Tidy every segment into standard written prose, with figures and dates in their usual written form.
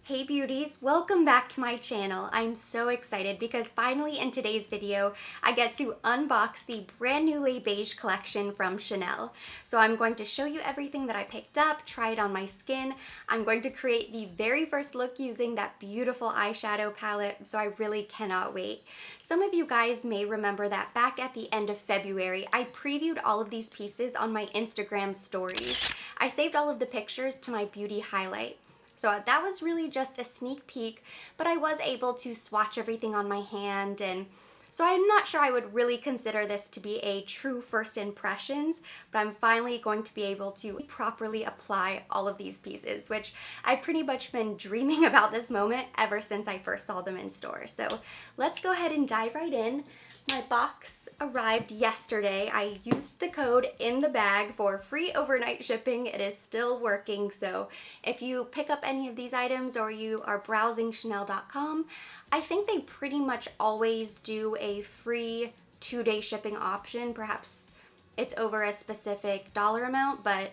Hey beauties, welcome back to my channel. I'm so excited because finally in today's video, I get to unbox the brand new Les Beige collection from Chanel. So I'm going to show you everything that I picked up, try it on my skin. I'm going to create the very first look using that beautiful eyeshadow palette, so I really cannot wait. Some of you guys may remember that back at the end of February, I previewed all of these pieces on my Instagram stories. I saved all of the pictures to my beauty highlight. So that was really just a sneak peek, but I was able to swatch everything on my hand, and so I'm not sure I would really consider this to be a true first impressions, but I'm finally going to be able to properly apply all of these pieces, which I've pretty much been dreaming about this moment ever since I first saw them in store. So let's go ahead and dive right in. My box arrived yesterday. I used the code in the bag for free overnight shipping. It is still working, so if you pick up any of these items or you are browsing Chanel.com, I think they pretty much always do a free 2-day shipping option. Perhaps it's over a specific dollar amount, but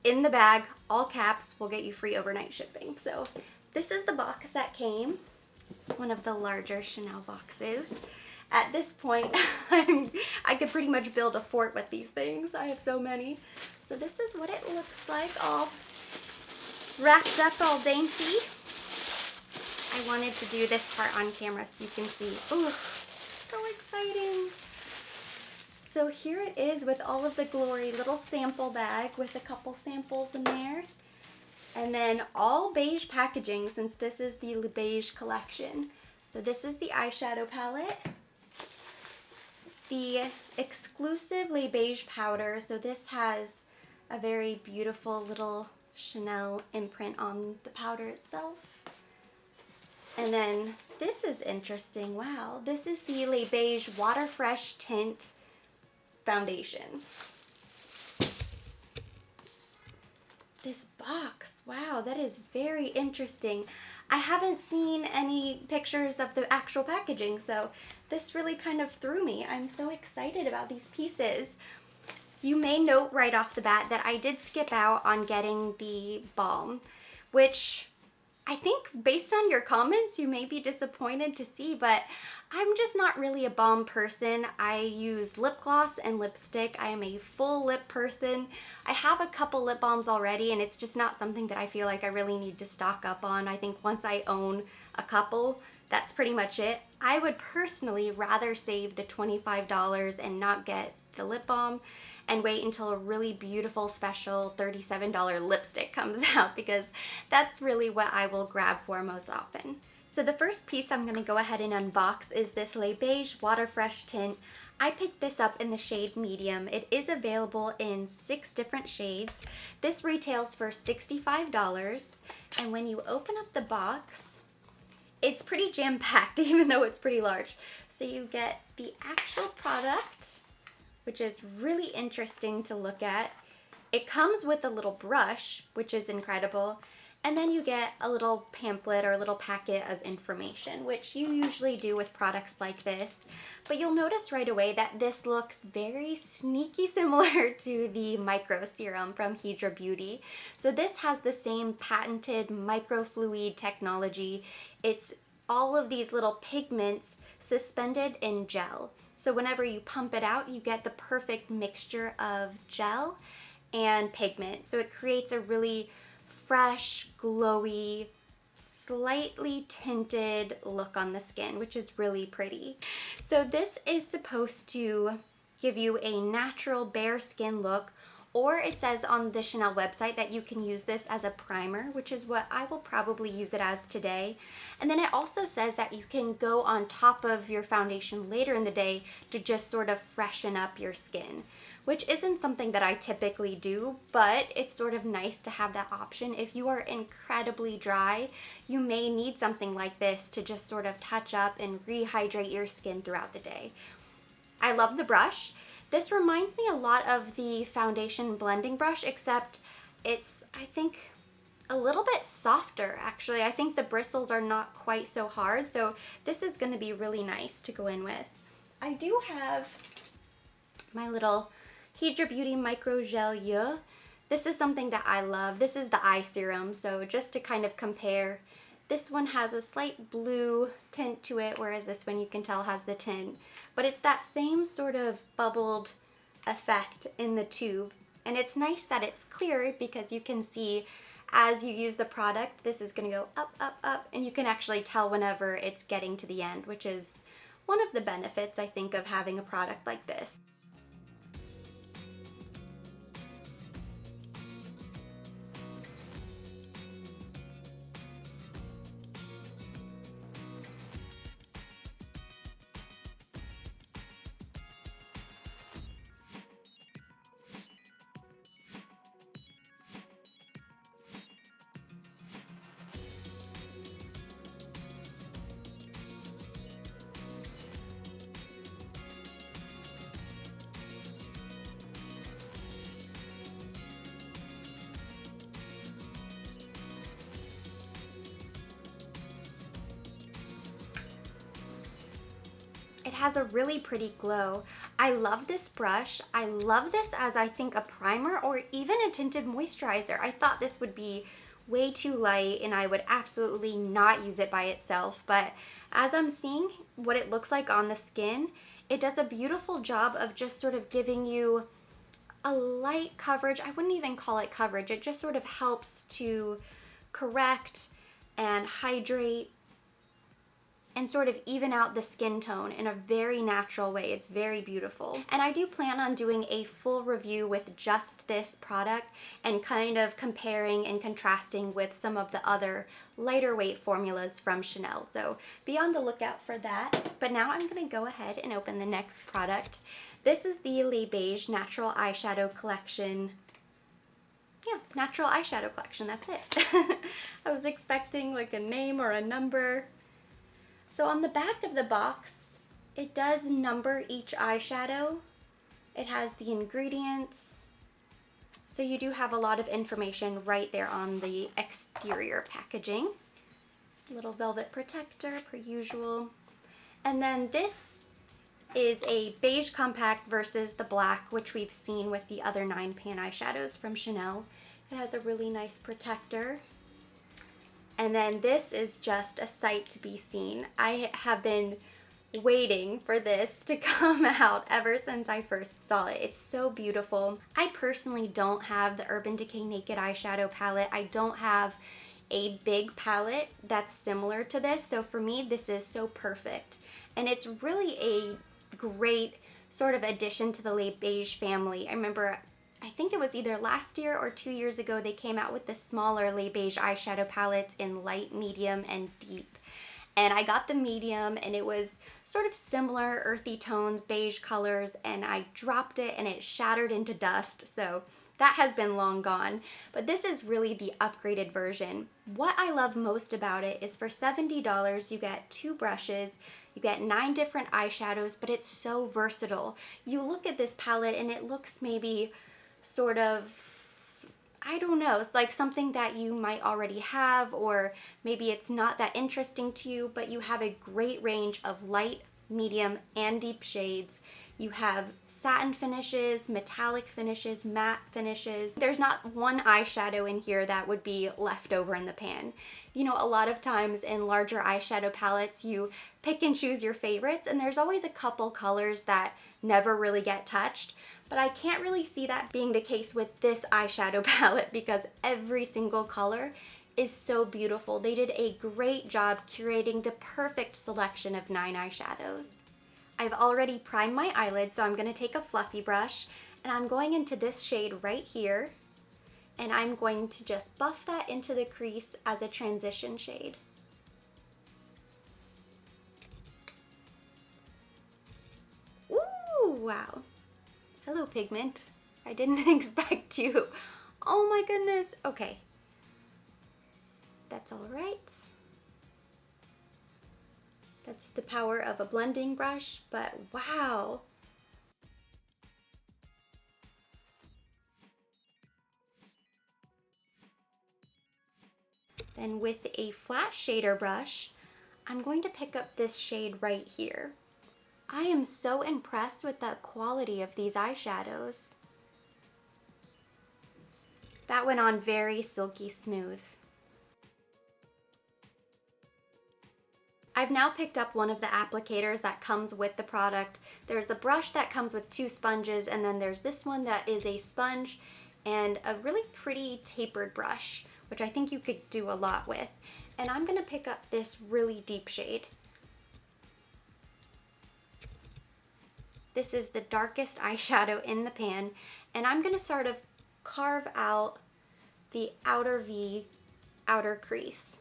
in the bag, all caps, will get you free overnight shipping. So this is the box that came. It's one of the larger Chanel boxes. At this point, I could pretty much build a fort with these things. I have so many. So this is what it looks like, all wrapped up, all dainty. I wanted to do this part on camera so you can see. Ooh, so exciting. So here it is with all of the glory, little sample bag with a couple samples in there. And then all beige packaging since this is the Les Beige collection. So this is the eyeshadow palette. The exclusive Les Beige powder, so this has a very beautiful little Chanel imprint on the powder itself. And then this is interesting, wow, this is the Les Beige Water Fresh Tint Foundation. This box, wow, that is very interesting. I haven't seen any pictures of the actual packaging, so this really kind of threw me. I'm so excited about these pieces. You may note right off the bat that I did skip out on getting the balm, which I think based on your comments you may be disappointed to see, but I'm just not really a balm person. I use lip gloss and lipstick. I am a full lip person. I have a couple lip balms already and it's just not something that I feel like I really need to stock up on. I think once I own a couple, that's pretty much it. I would personally rather save the $25 and not get the lip balm and wait until a really beautiful special $37 lipstick comes out, because that's really what I will grab for most often. So the first piece I'm going to go ahead and unbox is this Les Beige Water Fresh Tint. I picked this up in the shade medium. It is available in 6 different shades. This retails for $65, and when you open up the box, it's pretty jam-packed even though it's pretty large. So you get the actual product, which is really interesting to look at. It comes with a little brush, which is incredible, and then you get a little pamphlet or a little packet of information, which you usually do with products like this. But you'll notice right away that this looks very sneaky similar to the micro serum from Hydra Beauty. So this has the same patented microfluid technology. It's all of these little pigments suspended in gel. So whenever you pump it out, you get the perfect mixture of gel and pigment. So it creates a really fresh, glowy, slightly tinted look on the skin, which is really pretty. So this is supposed to give you a natural bare skin look, or it says on the Chanel website that you can use this as a primer, which is what I will probably use it as today. And then it also says that you can go on top of your foundation later in the day to just sort of freshen up your skin, which isn't something that I typically do, but it's sort of nice to have that option. If you are incredibly dry, you may need something like this to just sort of touch up and rehydrate your skin throughout the day. I love the brush. This reminds me a lot of the foundation blending brush, except it's, I think, a little bit softer actually. I think the bristles are not quite so hard, so this is going to be really nice to go in with. I do have my little Hydra Beauty Micro Gel Yeux. This is something that I love. This is the eye serum, so just to kind of compare, This one has a slight blue tint to it, whereas this one you can tell has the tint. But it's that same sort of bubbled effect in the tube. And it's nice that it's clear because you can see as you use the product, this is gonna go up, up, up, and you can actually tell whenever it's getting to the end, which is one of the benefits, I think, of having a product like this. It has a really pretty glow. I love this brush. I love this as I think a primer or even a tinted moisturizer. I thought this would be way too light and I would absolutely not use it by itself, but as I'm seeing what it looks like on the skin, it does a beautiful job of just sort of giving you a light coverage. I wouldn't even call it coverage. It just sort of helps to correct and hydrate and sort of even out the skin tone in a very natural way. It's very beautiful. And I do plan on doing a full review with just this product and kind of comparing and contrasting with some of the other lighter weight formulas from Chanel. So be on the lookout for that. But now I'm gonna go ahead and open the next product. This is the Les Beiges Natural Eyeshadow Collection. Yeah, Natural Eyeshadow Collection, that's it. I was expecting like a name or a number. So on the back of the box, it does number each eyeshadow. It has the ingredients. So you do have a lot of information right there on the exterior packaging. Little velvet protector per usual. And then this is a beige compact versus the black, which we've seen with the other 9 pan eyeshadows from Chanel. It has a really nice protector. And then this is just a sight to be seen. I have been waiting for this to come out ever since I first saw it. It's so beautiful. I personally don't have the Urban Decay Naked Eyeshadow palette. I don't have a big palette that's similar to this, so for me this is so perfect. And it's really a great sort of addition to the Les Beiges family. I remember, I think it was either last year or 2 years ago, they came out with the smaller Les Beiges eyeshadow palettes in light, medium, and deep. And I got the medium and it was sort of similar earthy tones, beige colors, and I dropped it and it shattered into dust. So that has been long gone. But this is really the upgraded version. What I love most about it is for $70 you get 2 brushes, you get 9 different eyeshadows, but it's so versatile. You look at this palette and it looks maybe sort of, I don't know, it's like something that you might already have, or maybe it's not that interesting to you, but you have a great range of light, medium, and deep shades. You have satin finishes, metallic finishes, matte finishes. There's not one eyeshadow in here that would be left over in the pan. You know, a lot of times in larger eyeshadow palettes, you pick and choose your favorites, and there's always a couple colors that never really get touched. But I can't really see that being the case with this eyeshadow palette because every single color is so beautiful. They did a great job curating the perfect selection of 9 eyeshadows. I've already primed my eyelids, so I'm going to take a fluffy brush and I'm going into this shade right here, and I'm going to just buff that into the crease as a transition shade. Ooh, wow. Hello, pigment. I didn't expect you. Oh my goodness. Okay. That's all right. That's the power of a blending brush, but wow. Then with a flat shader brush, I'm going to pick up this shade right here. I am so impressed with the quality of these eyeshadows. That went on very silky smooth. I've now picked up one of the applicators that comes with the product. There's a brush that comes with 2 sponges, and then there's this one that is a sponge and a really pretty tapered brush, which I think you could do a lot with. And I'm gonna pick up this really deep shade. This is the darkest eyeshadow in the pan, and I'm gonna sort of carve out the outer V, outer crease.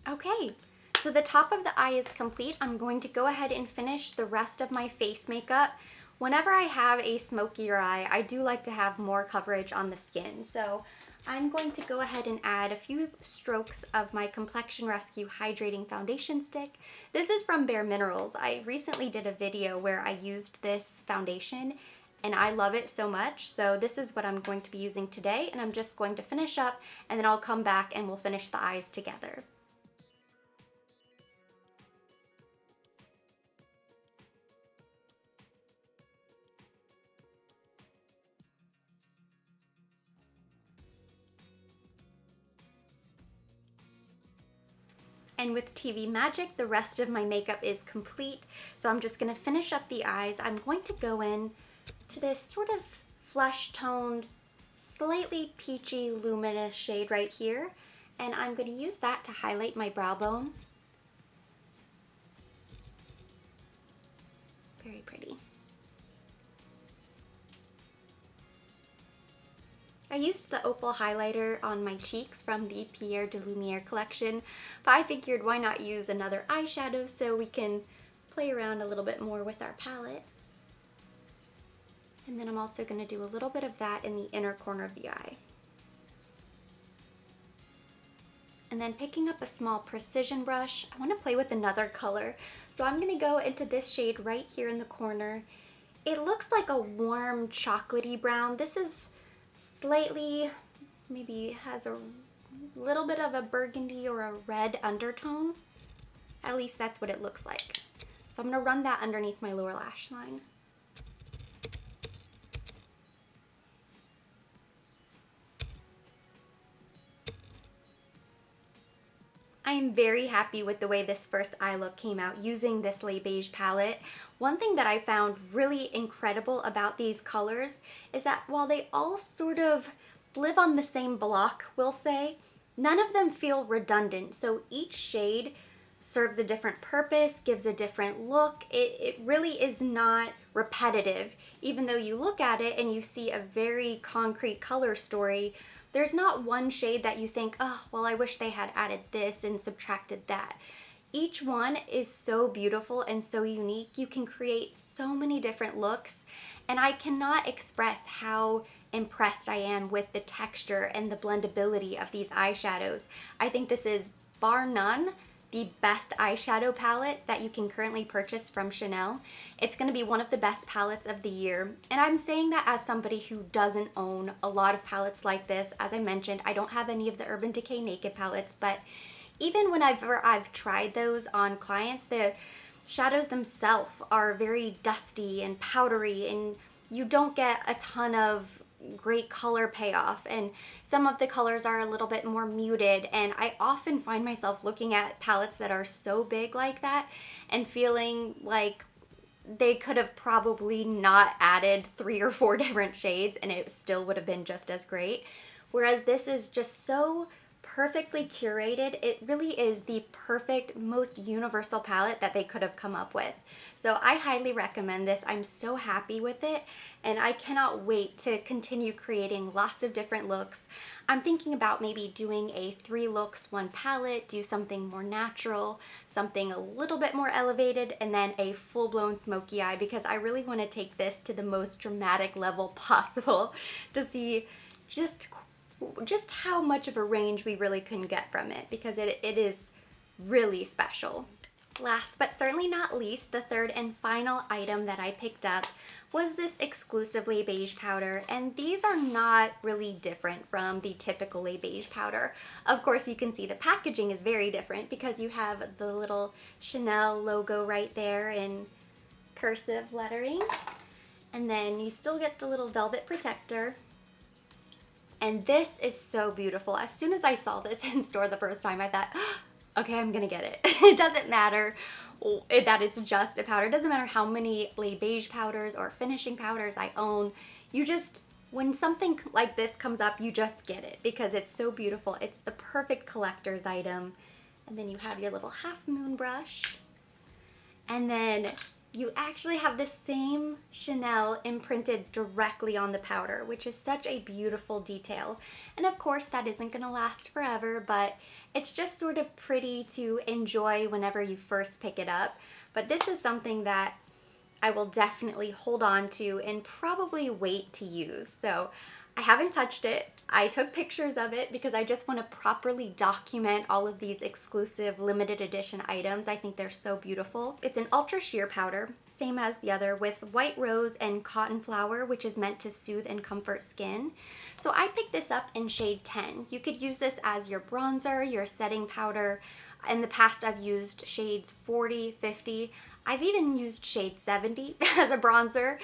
Okay, so the top of the eye is complete. I'm going to go ahead and finish the rest of my face makeup. Whenever I have a smokier eye, I do like to have more coverage on the skin. So I'm going to go ahead and add a few strokes of my Complexion Rescue Hydrating Foundation Stick. This is from Bare Minerals. I recently did a video where I used this foundation and I love it so much. So this is what I'm going to be using today, and I'm just going to finish up and then I'll come back and we'll finish the eyes together. And with TV Magic, the rest of my makeup is complete. So I'm just gonna finish up the eyes. I'm going to go in to this sort of flesh toned, slightly peachy, luminous shade right here. And I'm gonna use that to highlight my brow bone. Very pretty. I used the opal highlighter on my cheeks from the Pierre de Lumiere collection, but I figured why not use another eyeshadow so we can play around a little bit more with our palette. And then I'm also going to do a little bit of that in the inner corner of the eye. And then picking up a small precision brush, I want to play with another color. So I'm going to go into this shade right here in the corner. It looks like a warm chocolatey brown. This is slightly, maybe has a little bit of a burgundy or a red undertone. At least that's what it looks like. So I'm going to run that underneath my lower lash line. I am very happy with the way this first eye look came out using this Les Beige palette. One thing that I found really incredible about these colors is that while they all sort of live on the same block, we'll say, none of them feel redundant. So each shade serves a different purpose, gives a different look. It really is not repetitive. Even though you look at it and you see a very concrete color story, there's not one shade that you think, oh, well, I wish they had added this and subtracted that. Each one is so beautiful and so unique. You can create so many different looks, and I cannot express how impressed I am with the texture and the blendability of these eyeshadows. I think this is, bar none, the best eyeshadow palette that you can currently purchase from Chanel. It's gonna be one of the best palettes of the year. And I'm saying that as somebody who doesn't own a lot of palettes like this. As I mentioned, I don't have any of the Urban Decay Naked palettes, but even whenever I've tried those on clients, the shadows themselves are very dusty and powdery, and you don't get a ton of great color payoff, and some of the colors are a little bit more muted, and I often find myself looking at palettes that are so big like that and feeling like they could have probably not added 3 or 4 different shades and it still would have been just as great. Whereas this is just so perfectly curated. It really is the perfect, most universal palette that they could have come up with. So I highly recommend this. I'm so happy with it, and I cannot wait to continue creating lots of different looks. I'm thinking about maybe doing a 3 looks, 1 palette, do something more natural, something a little bit more elevated, and then a full-blown smoky eye, because I really want to take this to the most dramatic level possible to see just how much of a range we really can get from it, because it is really special. Last but certainly not least, the third and final item that I picked up was this exclusive Les Beige powder, and these are not really different from the typical Les Beige powder. Of course, you can see the packaging is very different because you have the little Chanel logo right there in cursive lettering, and then you still get the little velvet protector. And this is so beautiful. As soon as I saw this in store the first time, I thought, okay, I'm gonna get it. It doesn't matter that it's just a powder. It doesn't matter how many Les Beige powders or finishing powders I own. You just, when something like this comes up, you just get it because it's so beautiful. It's the perfect collector's item. And then you have your little half moon brush. And then you actually have the same Chanel imprinted directly on the powder, which is such a beautiful detail. And of course, that isn't gonna last forever, but it's just sort of pretty to enjoy whenever you first pick it up. But this is something that I will definitely hold on to and probably wait to use. So I haven't touched it. I took pictures of it because I just want to properly document all of these exclusive limited edition items. I think they're so beautiful. It's an ultra sheer powder, same as the other, with white rose and cotton flower, which is meant to soothe and comfort skin. So I picked this up in shade 10. You could use this as your bronzer, your setting powder. In the past, I've used shades 40, 50. I've even used shade 70 as a bronzer.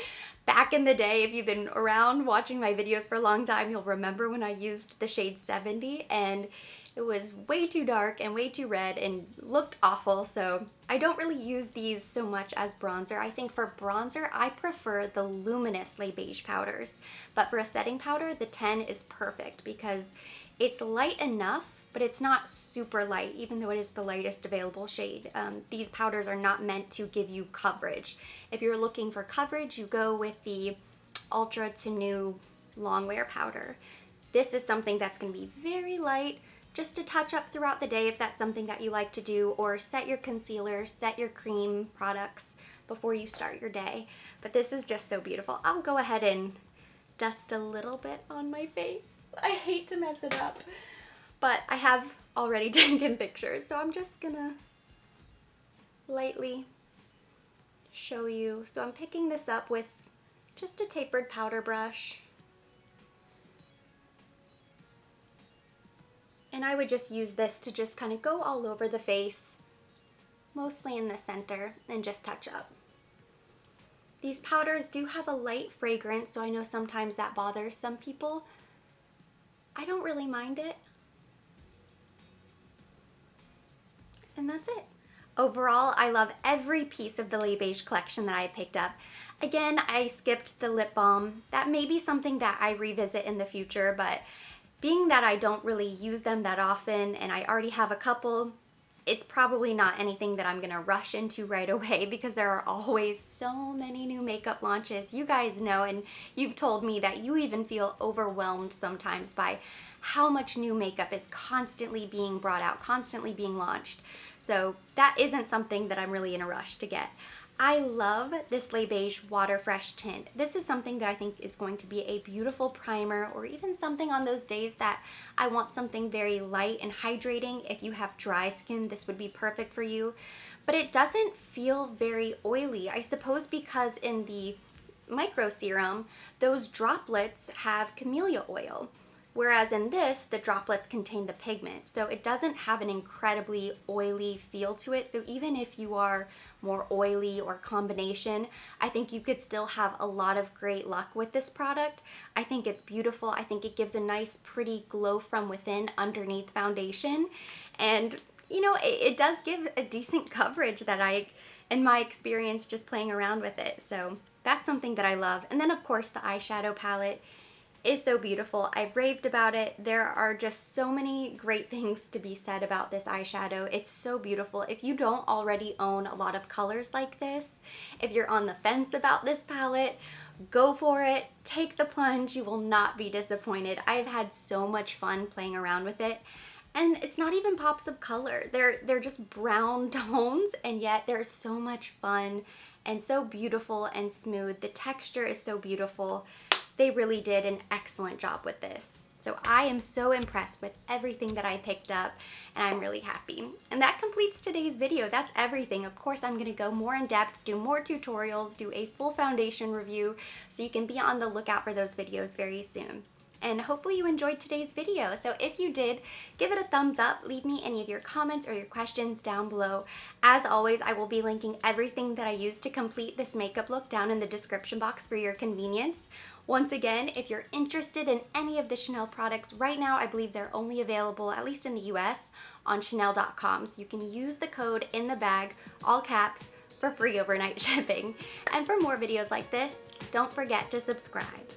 Back in the day, if you've been around watching my videos for a long time, you'll remember when I used the shade 70 and it was way too dark and way too red and looked awful. So I don't really use these so much as bronzer. I think for bronzer, I prefer the luminous Les Beige powders. But for a setting powder, the 10 is perfect because it's light enough, but it's not super light, even though it is the lightest available shade. These powders are not meant to give you coverage. If you're looking for coverage, you go with the Ultra to New Longwear powder. This is something that's going to be very light, just to touch up throughout the day if that's something that you like to do, or set your concealer, set your cream products before you start your day. But this is just so beautiful. I'll go ahead and dust a little bit on my face. I hate to mess it up, but I have already taken pictures, so I'm just gonna lightly show you. So I'm picking this up with just a tapered powder brush. And I would just use this to just kind of go all over the face, mostly in the center, and just touch up. These powders do have a light fragrance, so I know sometimes that bothers some people. I don't really mind it. And that's it. Overall, I love every piece of the Les Beige collection that I picked up. Again, I skipped the lip balm. That may be something that I revisit in the future, but being that I don't really use them that often and I already have a couple, it's probably not anything that I'm gonna rush into right away because there are always so many new makeup launches. You guys know, and you've told me that you even feel overwhelmed sometimes by how much new makeup is constantly being brought out, constantly being launched. So that isn't something that I'm really in a rush to get. I love this Les Beige Water Fresh tint. This is something that I think is going to be a beautiful primer, or even something on those days that I want something very light and hydrating. If you have dry skin, this would be perfect for you. But it doesn't feel very oily, I suppose because in the micro serum, those droplets have camellia oil. Whereas in this, the droplets contain the pigment. So it doesn't have an incredibly oily feel to it. So even if you are more oily or combination, I think you could still have a lot of great luck with this product. I think it's beautiful. I think it gives a nice, pretty glow from within underneath foundation. And, you know, it does give a decent coverage that in my experience, just playing around with it. So that's something that I love. And then, of course, the eyeshadow palette is so beautiful. I've raved about it. There are just so many great things to be said about this eyeshadow. It's so beautiful. If you don't already own a lot of colors like this, if you're on the fence about this palette, go for it. Take the plunge. You will not be disappointed. I've had so much fun playing around with it. And it's not even pops of color. They're just brown tones, and yet they're so much fun and so beautiful and smooth. The texture is so beautiful. They really did an excellent job with this. So I am so impressed with everything that I picked up, and I'm really happy. And that completes today's video. That's everything. Of course, I'm gonna go more in depth, do more tutorials, do a full foundation review, so you can be on the lookout for those videos very soon. And hopefully you enjoyed today's video. So if you did, give it a thumbs up, leave me any of your comments or your questions down below. As always, I will be linking everything that I used to complete this makeup look down in the description box for your convenience. Once again, if you're interested in any of the Chanel products, right now I believe they're only available, at least in the US, on Chanel.com. So you can use the code in the bag, all caps, for free overnight shipping. And for more videos like this, don't forget to subscribe.